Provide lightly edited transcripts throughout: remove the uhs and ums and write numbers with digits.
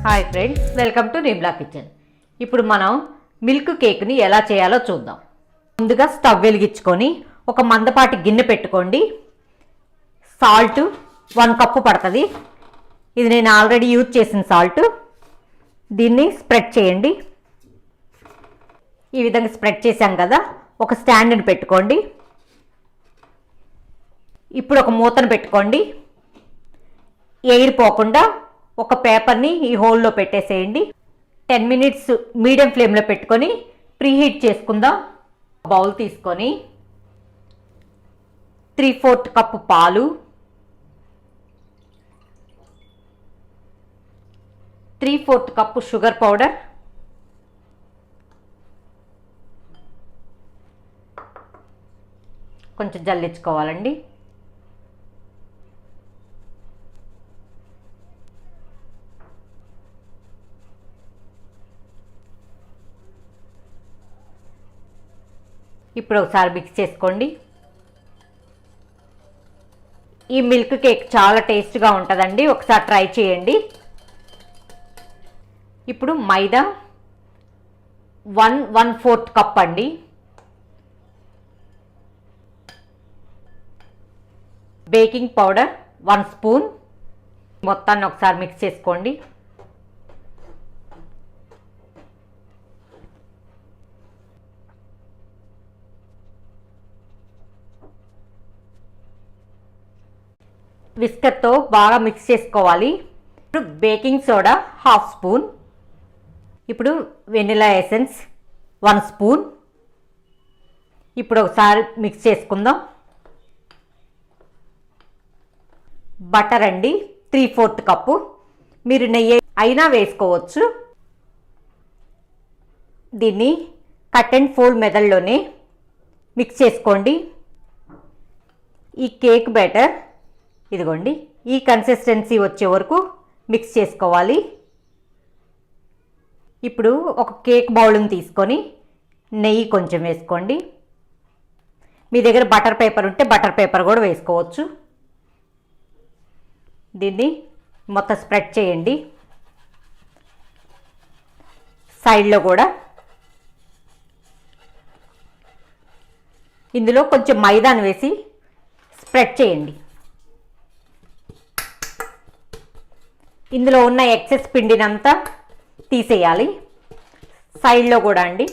Hi friends, welcome to Nirmala kitchen. ఇప్పుడు మనం milk కేక్ని ఎలా చేయాలో చూద్దాం. ముందుగా స్టవ్ వెలిగించుకొని ఒక మందపాటి గిన్నె పెట్టుకోండి. సాల్ట్ 1 కప్పు పడుతుంది. ఇది నేను ఆల్రెడీ యూజ్ చేసిన సాల్ట్. దీన్ని స్ప్రెడ్ చేయండి. ఈ విధంగా స్ప్రెడ్ చేశాం కదా, ఒక స్టాండ్ని పెట్టుకోండి. ఇప్పుడు ఒక మూతను పెట్టుకోండి. ఎయిర్ పోకుండా ఒక పేపర్ని ఈ హోల్లో పెట్టేసేయండి. 10 మినిట్స్ మీడియం ఫ్లేమ్లో పెట్టుకొని ప్రీహీట్ చేసుకుందాం. బౌల్ తీసుకొని 3/4 కప్పు పాలు, 3/4 కప్పు షుగర్ పౌడర్, కొంచెం జల్లించుకోవాలండి. ఇప్పుడు ఒకసారి మిక్స్ చేసుకోండి. ఈ మిల్క్ కేక్ చాలా టేస్ట్గా ఉంటుందండి, ఒకసారి ట్రై చేయండి. ఇప్పుడు మైదా 1/4 కప్ అండి, బేకింగ్ పౌడర్ 1 స్పూన్. మొత్తాన్ని ఒకసారి మిక్స్ చేసుకోండి. విస్కర్తో బాగా మిక్స్ చేసుకోవాలి. ఇప్పుడు బేకింగ్ సోడా 1/2 స్పూన్. ఇప్పుడు వెనిలా ఎసెన్స్ 1 స్పూన్. ఇప్పుడు ఒకసారి మిక్స్ చేసుకుందాం. బటర్ అండి 3/4 కప్పు. మీరు నెయ్యి అయినా వేసుకోవచ్చు. దీన్ని కట్ అండ్ ఫోల్డ్ మెథడ్లోనే మిక్స్ చేసుకోండి. ఈ కేక్ బ్యాటర్ ఇదిగోండి, ఈ కన్సిస్టెన్సీ వచ్చే వరకు మిక్స్ చేసుకోవాలి. ఇప్పుడు ఒక కేక్ బౌల్ని తీసుకొని నెయ్యి కొంచెం వేసుకోండి. మీ దగ్గర బటర్ పేపర్ ఉంటే బటర్ పేపర్ కూడా వేసుకోవచ్చు. దీన్ని మొత్తం స్ప్రెడ్ చేయండి. సైడ్లో కూడా ఇందులో కొంచెం మైదాను వేసి స్ప్రెడ్ చేయండి. ఇందులో ఉన్న ఎక్సెస్ పిండినంతా తీసేయాలి. సైడ్లో కూడా అండి.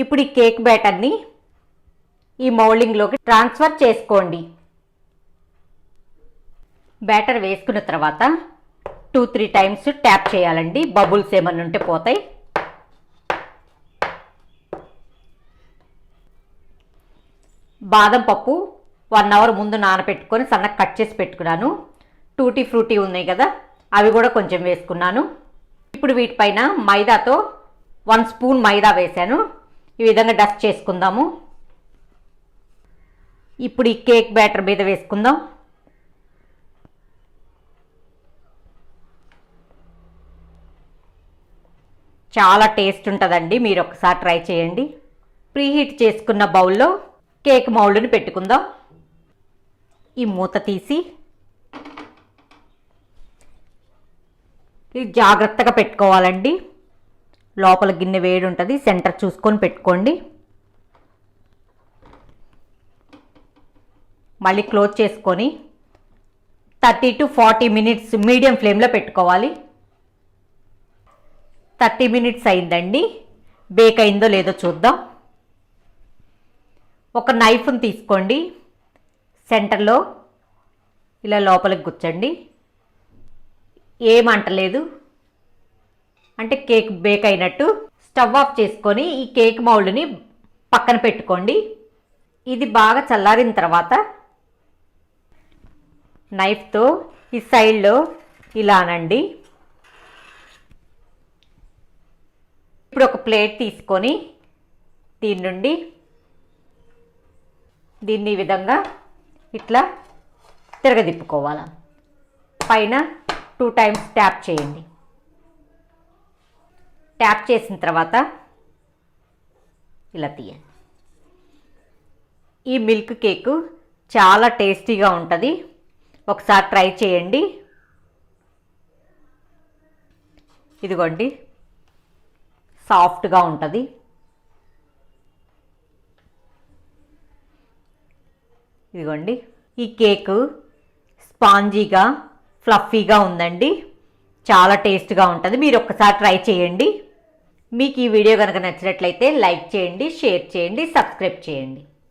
ఇప్పుడు ఈ కేక్ బ్యాటర్ని ఈ మౌల్డింగ్లోకి ట్రాన్స్ఫర్ చేసుకోండి. బ్యాటర్ వేసుకున్న తర్వాత 2-3 టైమ్స్ ట్యాప్ చేయాలండి. బబుల్స్ ఏమన్నా ఉంటే పోతాయి. బాదం పప్పు 1 అవర్ ముందు నానబెట్టుకొని సన్నగా కట్ చేసి పెట్టుకున్నాను. టూటీ ఫ్రూటీ ఉన్నాయి కదా, అవి కూడా కొంచెం వేసుకున్నాను. ఇప్పుడు వీటిపైన మైదాతో 1 స్పూన్ మైదా వేసాను. ఈ విధంగా డస్ట్ చేసుకుందాము. ఇప్పుడు ఈ కేక్ బ్యాటర్ మీద వేసుకుందాం. చాలా టేస్ట్ ఉంటుందండి, మీరు ఒకసారి ట్రై చేయండి. ప్రీహీట్ చేసుకున్న బౌల్లో కేక్ మౌల్డ్ని పెట్టుకుందాం. ఈ మూత తీసి ఇది జాగ్రత్తగా పెట్టుకోవాలండి. లోపల గిన్నె వేడి ఉంటుంది, సెంటర్ చూసుకొని పెట్టుకోండి. మళ్ళీ క్లోజ్ చేసుకొని 30 to 40 మినిట్స్ మీడియం ఫ్లేమ్లో పెట్టుకోవాలి. 30 మినిట్స్ అయిందండి. బేక్ అయిందో లేదో చూద్దాం. ఒక నైఫ్ని తీసుకోండి. సెంటర్లో ఇలా లోపలికి గుచ్చండి. ఏమంటలేదు అంటే కేక్ బేక్ అయినట్టు. స్టవ్ ఆఫ్ చేసుకొని ఈ కేక్ మౌల్డ్ని పక్కన పెట్టుకోండి. ఇది బాగా చల్లారిన తర్వాత నైఫ్తో ఈ సైడ్లో ఇలానండి. ఇప్పుడు ఒక ప్లేట్ తీసుకొని దీని నుండి దీన్ని ఈ విధంగా ఇట్లా తిరగదిప్పుకోవాలి. పైన 2 టైమ్స్ ట్యాప్ చేయండి. ట్యాప్ చేసిన తర్వాత ఇలా తీయండి. ఈ మిల్క్ కేక్ చాలా టేస్టీగా ఉంటుంది. ఒకసారి ట్రై చేయండి. ఇదిగోండి సాఫ్ట్గా ఉంటుంది. ఇదిగోండి ఈ కేక్ స్పాంజీగా ఫ్లఫీగా ఉందండి. చాలా టేస్ట్గా ఉంటుంది. మీరు ఒక్కసారి ట్రై చేయండి. మీకు ఈ వీడియో కనుక నచ్చినట్లయితే లైక్ చేయండి, షేర్ చేయండి, సబ్స్క్రైబ్ చేయండి.